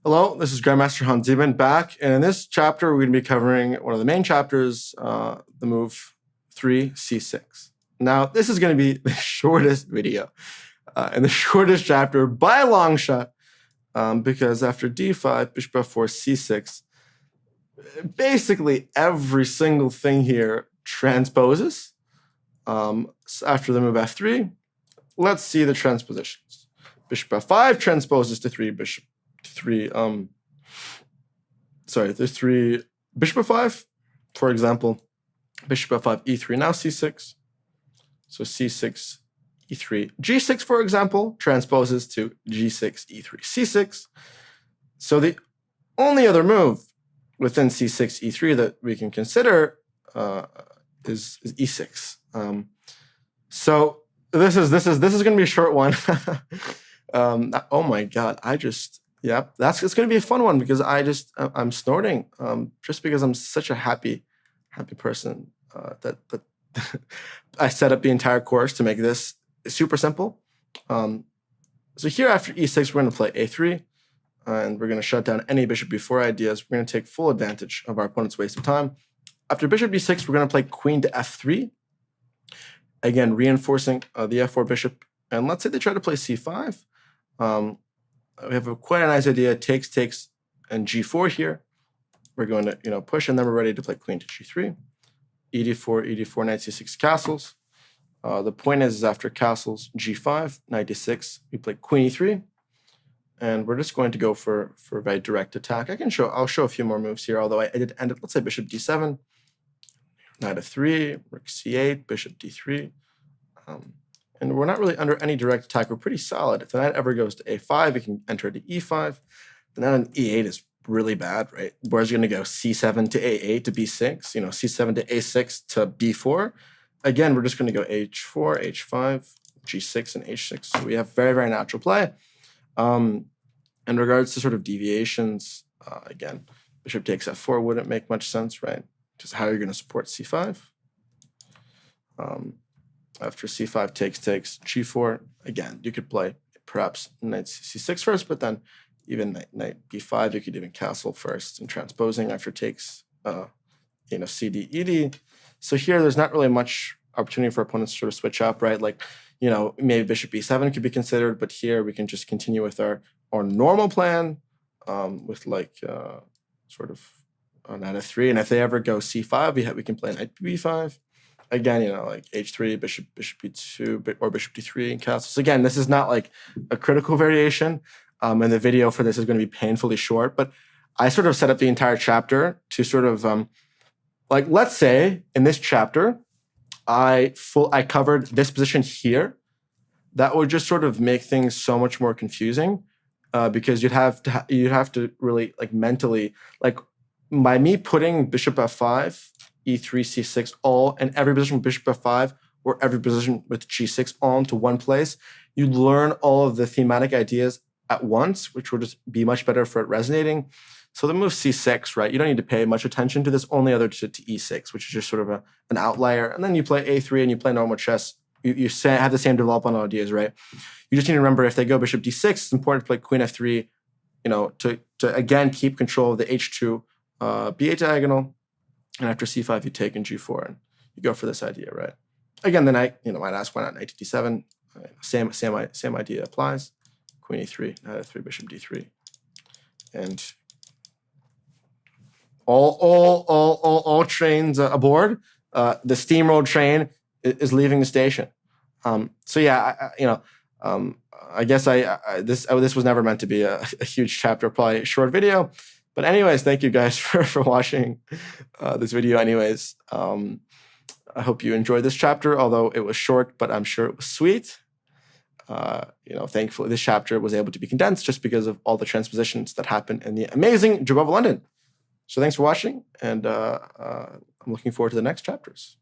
Hello, this is Grandmaster Hans Zeben back, and in this chapter we're going to be covering one of the main chapters, the move 3c6. Now, this is going to be the shortest video and the shortest chapter by a long shot, because after d5, bishop f4, c6, basically every single thing here transposes. So after the move f3, let's see the transpositions. Bishop f5 transposes to 3, bishop f5, for example, bishop f5, e3, now c6. So c6, e3, g6, for example, transposes to g6, e3, c6. So the only other move within c6, e3 that we can consider is e6. So this is going to be a short one. Oh my God, it's going to be a fun one because I'm snorting just because I'm such a happy person that I set up the entire course to make this super simple. So here after e6, we're going to play a3, and we're going to shut down any bishop b4 ideas. We're going to take full advantage of our opponent's waste of time. After bishop b6, we're going to play queen to f3, again reinforcing the f4 bishop. And let's say they try to play c5. We have quite a nice idea, takes, and g4 here. We're going to push, and then we're ready to play queen to g3. e4, knight c6 castles. The point is after castles, g5, knight d6, we play queen e3. And we're just going to go for a very direct attack. I'll show a few more moves here, although I did end it. Let's say bishop d7, knight f3, rook c8, bishop d3. And we're not really under any direct attack. We're pretty solid. If the knight ever goes to a5, we can enter to e5. The knight on e8 is really bad, right? Whereas you're going to go c7 to a8 to b6, c7 to a6 to b4. Again, we're just going to go h4, h5, g6, and h6. So we have very, very natural play. In regards to sort of deviations, again, bishop takes f4 wouldn't make much sense, right? Just how you're going to support c5. After c5 takes, g4, again, you could play perhaps knight c6 first, but then even knight b5, you could even castle first and transposing after takes, cd, ed. So here, there's not really much opportunity for opponents to sort of switch up, right? Like, maybe bishop b7 could be considered, but here we can just continue with our normal plan with sort of knight f3. And if they ever go c5, we can play knight b5. Again, like h3, bishop b2, or bishop d3 and castles. Again, this is not like a critical variation, and the video for this is going to be painfully short, but I sort of set up the entire chapter to sort of, let's say in this chapter, I covered this position here. That would just sort of make things so much more confusing because you'd have to really mentally, by me putting bishop f5, e3, c6, and every position with bishop f5 or every position with g6 all into one place, you'd learn all of the thematic ideas at once, which would just be much better for it resonating. So the move c6, right? You don't need to pay much attention to this, only other to e6, which is just sort of an outlier. And then you play a3 and you play normal chess. You have the same developmental ideas, right? You just need to remember if they go bishop d6, it's important to play queen f3, to again keep control of the h2 b8 diagonal. And after c5, you take in g4, and you go for this idea, right? Again, the knight, might ask why not knight to d7. Same idea applies. Queen e3, knight f3, bishop d3, and all trains aboard. The steamroll train is leaving the station. So yeah, I guess this was never meant to be a huge chapter, probably a short video. But anyways, thank you guys for watching this video. Anyways, I hope you enjoyed this chapter, although it was short, but I'm sure it was sweet. Thankfully, this chapter was able to be condensed just because of all the transpositions that happened in the amazing Jobava London. So thanks for watching, and I'm looking forward to the next chapters.